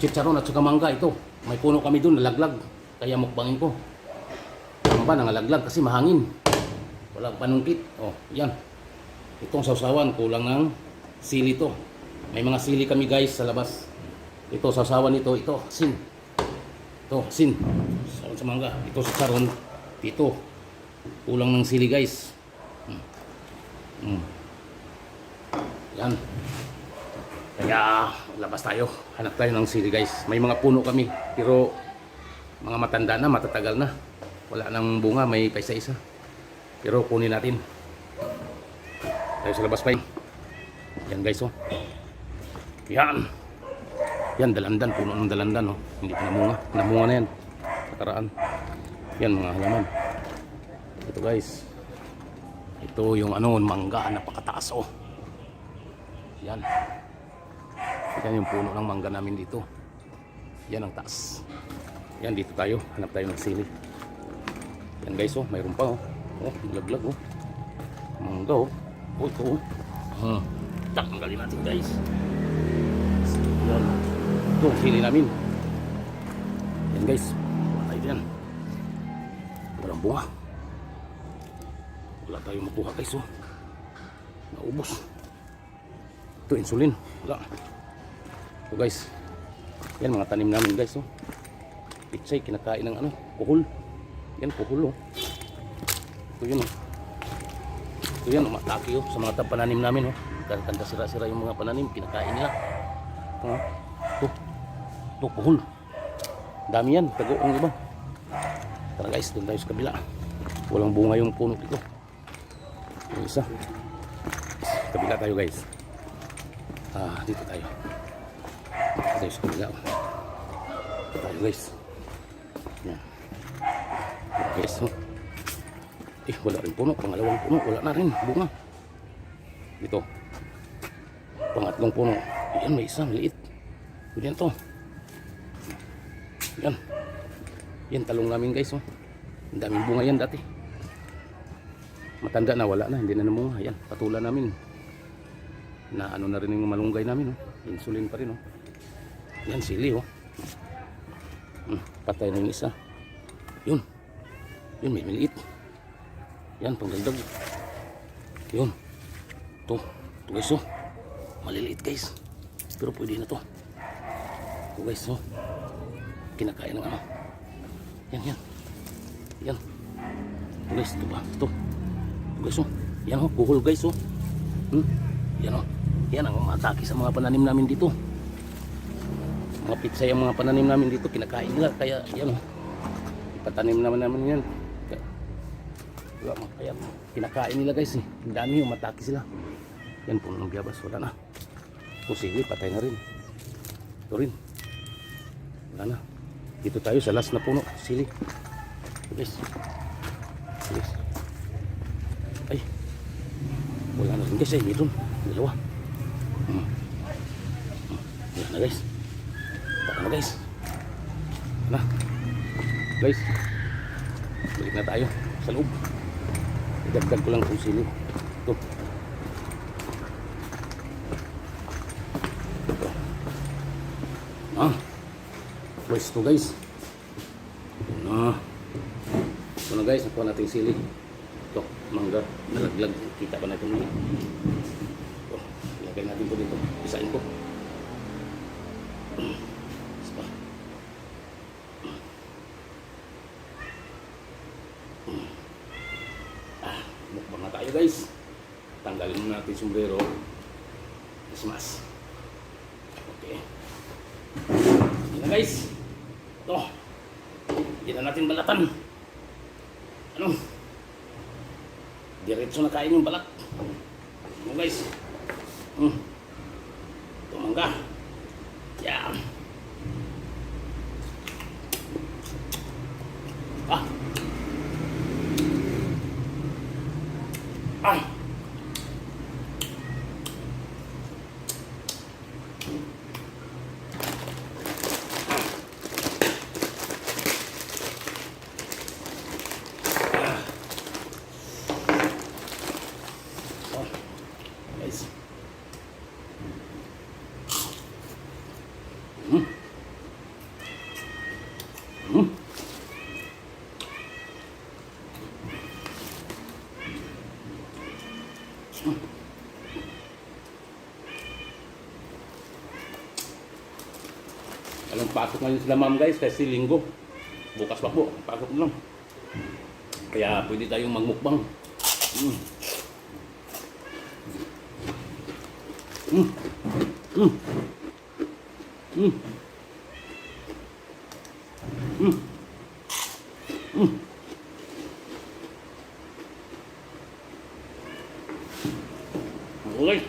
chicharon at saka mangga. Ito, may puno kami doon, nalaglag. Kaya mukbangin ko. Ano ba, nangalaglag kasi mahangin. Walang panungkit. Oh, yan. Itong sausawan, kulang ng sili to. May mga sili kami guys sa labas. Ito, sausawan ito. Ito, asin. Ito, asin. Sausawan sa mangga. Ito sa charon. Ito. Kulang ng sili guys. Yan. Kaya labas tayo. Hanap tayo ng sili guys. May mga puno kami. Pero mga matanda na, matatagal na. Wala nang bunga. May paisa-isa. Pero kunin natin. Tayo sa labas pa yun. Yan guys oh. Yan. Yan dalandan. Puno ng dalandan oh. Hindi pa namunga. Namunga na yan. Nakaraan. Yan mga halaman. Ito guys. Ito yung ano, mangga. Napakataas oh. Yan. Yan yung puno ng mangga namin dito. Yan ang taas. Yan dito tayo. Hanap tayo ng sili. Yan guys oh. Mayroon pa oh. Oh, laglag oh. Mangga oh. Oh ito oh. Tanggalin natin guys. Yan. Ito ang sili namin. Yan guys. Wala tayo yan. Walang bunga. Wala tayong makuha guys oh. Naubos. Ito insulin. Wala. Ito guys. Yan mga tanim namin guys oh. Pitsay kinakain ng ano, kuhol. Yan kuhol oh. Ito yun oh. Ito yan oh, mataki oh sa mga pananim namin oh. Kanda sira-sira yung mga pananim, kinakain nila. Ito kuhol. Dami yan, tago ang iba. Tara guys, doon tayo sa kabila. Walang bunga yung puno dito. Yung isa. Kabila tayo guys. Dito tayo. Dito tayo sa kabila. Dito tayo guys. Yan. Guys, oh. Wala rin puno. Pangalawang puno. Wala na rin. Bunga. Dito. Pangatlong puno. Yan, may isang liit. Yan to. Yan. Yan, talong namin guys. Oh. Ang daming bunga yan dati. Matanda na. Wala na. Hindi na namunga. Yan. Patulan namin. Na ano na rin yung malunggay namin. Oh. Insulin pa rin. Oh. Yan, sili. Oh. Patay na yung isa. Yun. Yun, may maliit. Yan, panggaldag. Yun. Ito guys oh. Maliliit guys. Pero pwede na to. Ito guys oh. Kinakain ng ano. Yan. Yan. Ito guys, ito ba? Ito guys oh. Yan oh, kuhol guys oh. Yan oh. Yan ang umatake sa mga pananim namin dito. Mga pizza yung mga pananim namin dito. Kinakain nila. Kaya yan oh. Ipatanim naman yan. Kaya kinakain nila guys eh. Ang dami yung mataki sila. Yan puno ng biyabas. Wala na. O sige, patay na rin. Ito rin. Wala na. Dito tayo sa last na puno. Sili. Guys. Guys. Ay. Wala na rin guys eh. Meron. Dalawa. Wala na guys. Baka na guys. Na. Guys. Balik na tayo sa loob. Idagdag ko lang kung sili. Ito. Pwesto guys. Ito na guys. Nakuha natin sili. Ito. Mangga. Nalaglag. Kita ba natin nila? Ito. Ilagay natin po dito. Isain ko. Isa. Mukbang na tayo guys. Tanggalin muna natin sombrero. Christmas. Okay. Yan na guys. Ito. Hindi na natin balatan. Ano? Diretso na kain yung balat. Ano guys? Ito mangga. Yan. Walang pasok ngayon sila ma'am guys kasi linggo. Bukas pa po, pasok na lang. Kaya pwede tayong magmukbang. Mm. Mm. Mm. Mm. Mm. Mm. Okay.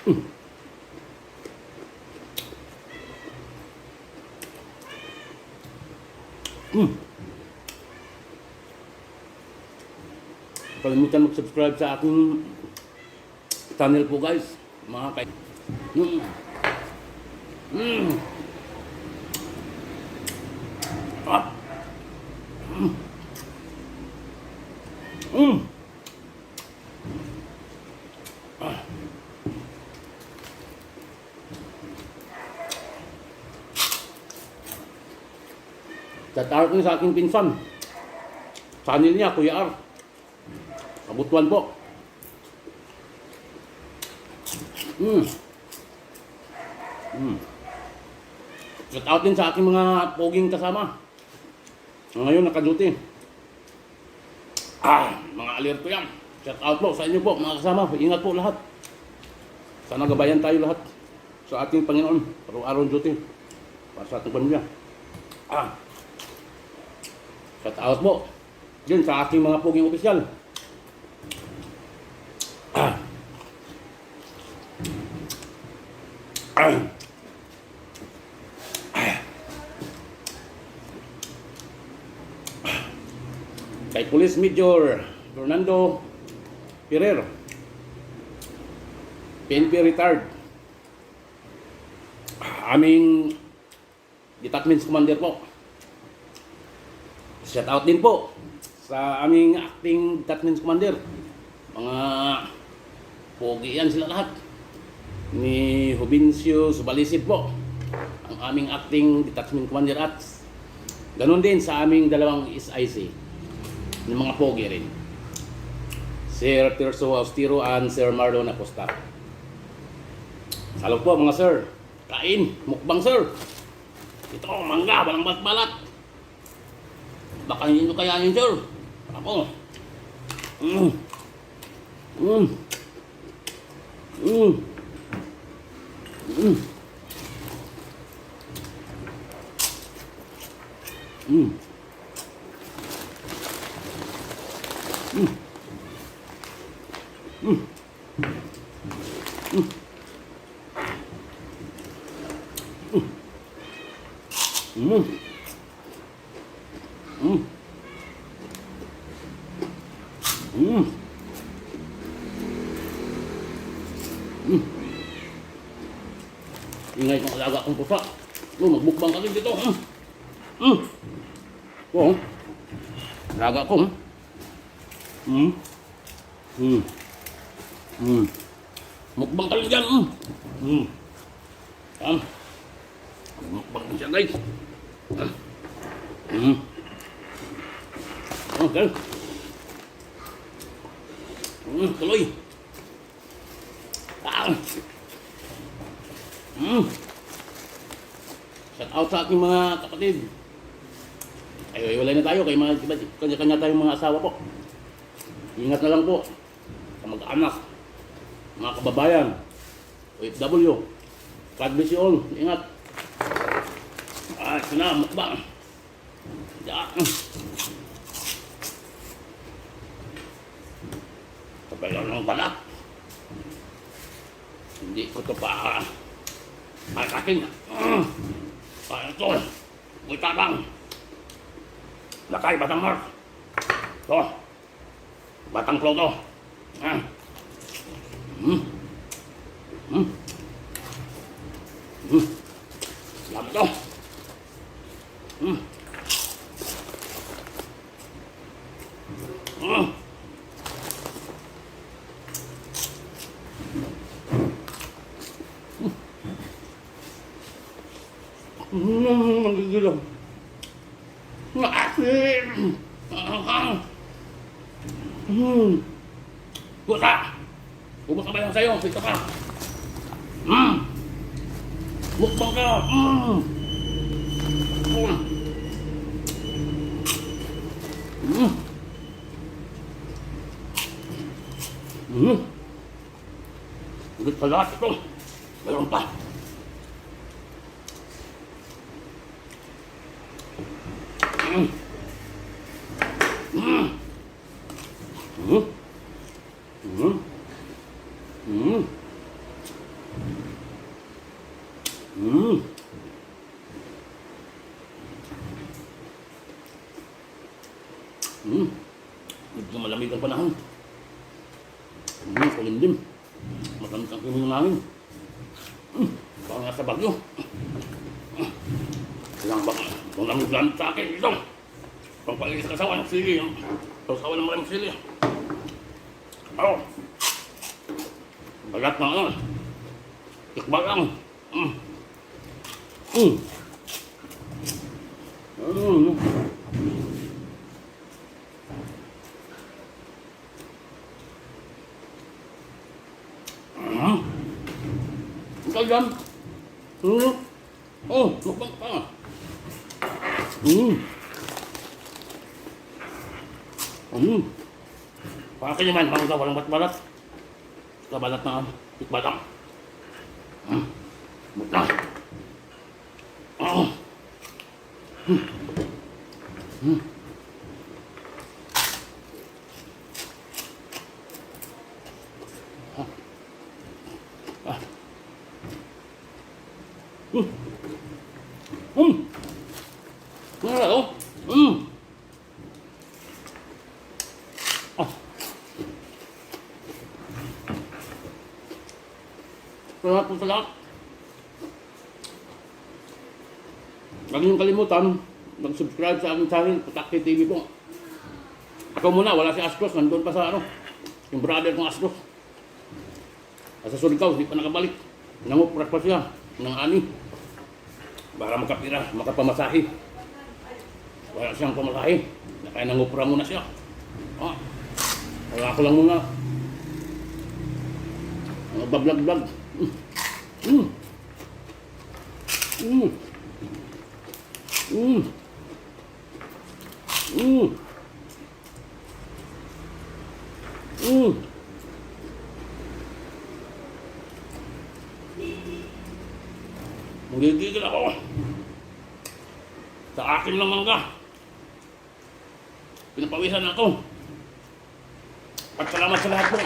Mm. Mm. Kalimutan mag-subscribe sa aking channel po guys. Mga kay... Mm. Mm. Ah. Mm. Mm. Ah. Tatawag ko sa aking pinsan. Channel niya, Kuya R. Kabutuan po. Mm. Mm. Shout out din sa aking mga poging kasama. Ngayon naka-duty. Mga alerto yan. Shout out po sa inyo po mga kasama. Ingat po lahat. Sana gabayan tayo lahat sa ating Panginoon. Araw-araw duty. Para sa ating pamilya. Shout out po din sa aking mga poging opisyal. Kay Police Major Fernando Ferrer, PNP retired, aming detachment commander po. Shout out din po sa aming acting detachment commander. Mga pogi yan sila lahat. Ni Hubincio Subalisib po ang aming acting detachment commander at ganun din sa aming dalawang SIC ng mga pogi rin. Sir Tirso Austiro and Sir Marlon Acosta. Salog po mga sir. Kain, mukbang sir. Ito, mangga, walang balat-balat. Baka hindi nyo kayanin sir. Ako. Mm. Mm. Mm. Mm. Mm. Mm. Mm. Mm. Mm. Mm. Mm. Mm. Ingay kong alaga kong pusa. Magbukbang kami dito. Mm. Oh. Alaga ko. Mm. Mm. Mm. Mukbang kami dyan. Mm. Mukbang siya guys. Mm. Okay. Tuloy. Shout out sa aking mga kapatid. Ay, wala na tayo. Kanya-kanya tayong mga asawa po. Ingat na lang po sa mag-anak, mga kababayan, OFW. God bless you all. Ingat. Ito na, mukbang. Diyan. Kapag lang ng balat. Hindi ko ito pa makakin. Kaya ito, may tabang. Lakay, Batang Mark. Ito, Batang Ploto. Lama ito. Nagigilong. Maasim. Buta. Ubus na ba yan sa'yo? Ito ka. Mukbang ka. Ulit sa lahat ito. Mayroon pa. Mm. Mm. Mm. Mm. Mm. Mm. Mm. Medyo malamig ang panahon. Kulimlim. Matamis ang kiming namin. Parang nasa Bagyo. Kailangan ba? Kung lamig-lamig sa akin, ito. Pagpalilis ka sawa ng sili. Sawa ng maraming sili. Oo. Balat na ano. Tikbagang. Ikaw dyan. Oh, mukbang pa. Pakai naman, bangsa, walang bat-balat. Kabalat na tikbalang. Mutla. Salamat po sa lahat. Huwag niyong kalimutan, mag-subscribe sa aking channel, Putakti TV po. Ako muna, wala si Astros, nandun pa sa ano, yung brother kong Astros. Sa Surigao, hindi pa nakabalik. Nangupras pa siya, ng ani. Para makapira, makapamasahe. Wala siyang pamasahe. Kaya nangupra muna siya. Wala ako lang muna. Bablag-blag. Magigigil ako. Sa akin lang mangga. Pinapawisan ako. At salamat sa lahat po.